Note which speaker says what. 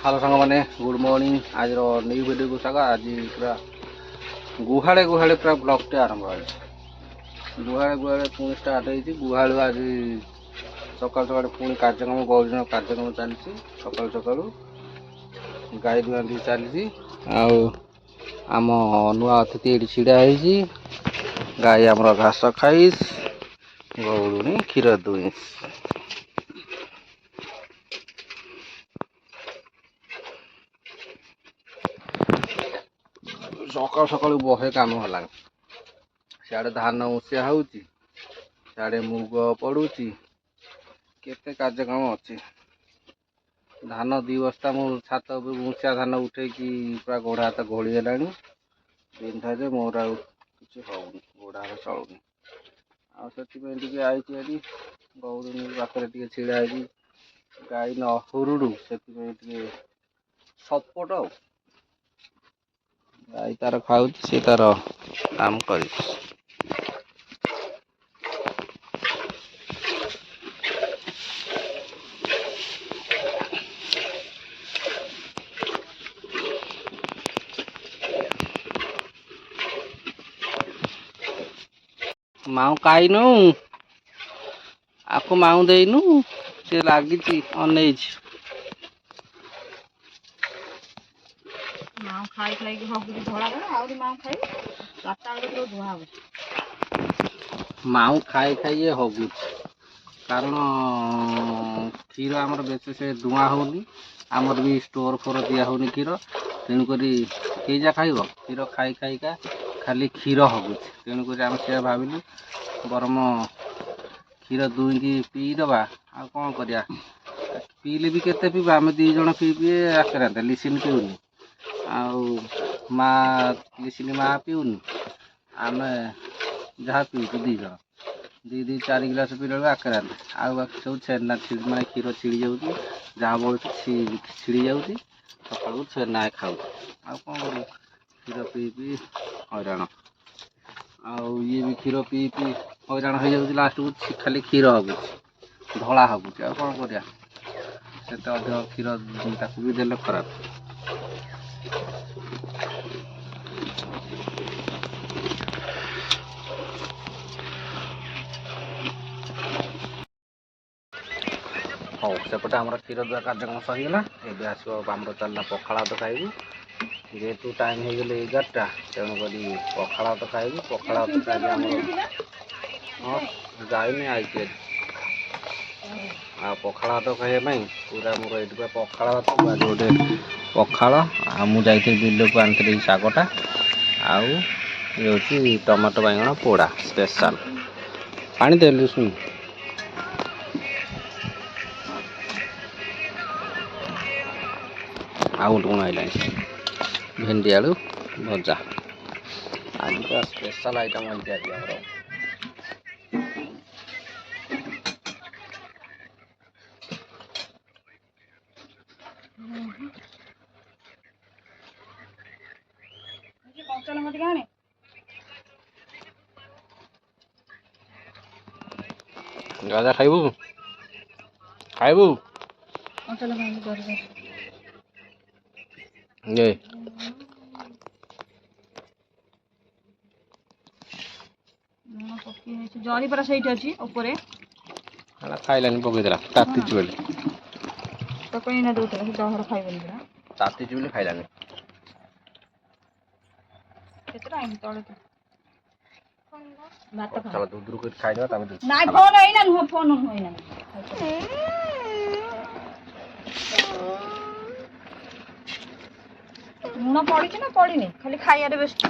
Speaker 1: Hello सांग मैंने good morning आज न्यू वीडियो को स्वागत। आज पूरा गुहाड़े गुहाड़े पूरा ब्लॉग टे आरंभ है। गुहाड़े गुहाड़े पुणी स्टार्ट होती गुहाड़ू आज सकाल सकाल पुणी कार्यक्रम गौरीन कार्यक्रम चलती सकाल सकाल गाई दुआ भी चलती आम नुआ अतिथि ये छिड़ा गाई आमर घास खाई गौरुणी क्षीर दुई सकाल सकाल बहे कम है सियाड़े धान उसिया होड़े मुग पड़ुची केते कार्यक्रम अच्छी धान दी बस्ता मु छात उसिया धान उठे पूरा गोड़ हाथ घोड़ीगला पिंधा जे मोर कि गोड़ हाथ चलुनी आई आई गौरी पाखे छिड़ा गाई न हुरुडू से सपोर्ट गाई तार खाऊ सी तार काम कर माऊ खाइनु आपको माऊ देनु से लगी अन
Speaker 2: माँ खाई खाई धड़ा माँ खाई
Speaker 1: माऊ खाई खाई हगुच कारण क्षीर आमर बेस से धुआ होनी आमर भी स्टोर फोर दिया होनी क्षीर तेणुक जा खाइब क्षीर खाई खाईका खाली क्षीर हगुच तेणुक आम से भाविलु बरम क्षीर दुईकी पीदबा आ कौन करिया पीले भी केते पीबा आम दी जन पी पी आक्रांत लिसिन पीउनी आउ माँ लिसिन माँ पीउनी आम जहाँ पीचु दी जन दी 4 गिलास पीला आक्रांत आउ सब छेना माने क्षीर छिड़ी जाऊँगी जहाँ बढ़ छिड़ी जाऊँगी सकाल छेना खाऊ आ कौन कर क्षीर पी पी हैरान आउ ये भी क्षीर पी पी हैरान हो जाऊँगी लास्ट को खाली क्षीर हगुच धला हगुच आ कौन करिया से अधिक क्षीर ताकू भी देले खराब हाँ सेपटे आम क्षीर दुआ कार्यक्रम सरीगला एवं आसो चलना पखाड़ भात खाइबू जेहेतु टाइम हो गले 11टा तेणुक पखाड़ भात खाइबू पखाड़ भात खाइबू हाँ जाइनि आई आ पखाड़ भात खाइबा पूरा मोर ये पखाड़ भात आज गोटे पखाड़ मुझे बिल को आनी शागटा आउ ये टमाटो बैगण पोड़ा स्पेशल पानी देलु सुन आउ लुण आइला भेंडी आलू भजा आज का स्पेशल आइटम आज गाजा खाइबू खाइबू ये
Speaker 2: जरी पर सही अच्छी ऊपर
Speaker 1: खाइलानी पकईदेला तातीची बेले
Speaker 2: तो कहीं ना दूसरा डहर खाइबनी पूरा
Speaker 1: तातीची बेले खाइलानी
Speaker 2: केते टाइम तळे तो भात खा
Speaker 1: चलो दूध रुक खाइ दबा तबे
Speaker 2: नाइ फोन हैन नु फोन हैन लुण पड़ी ना पड़ी खाली खाइबारे बेस्ट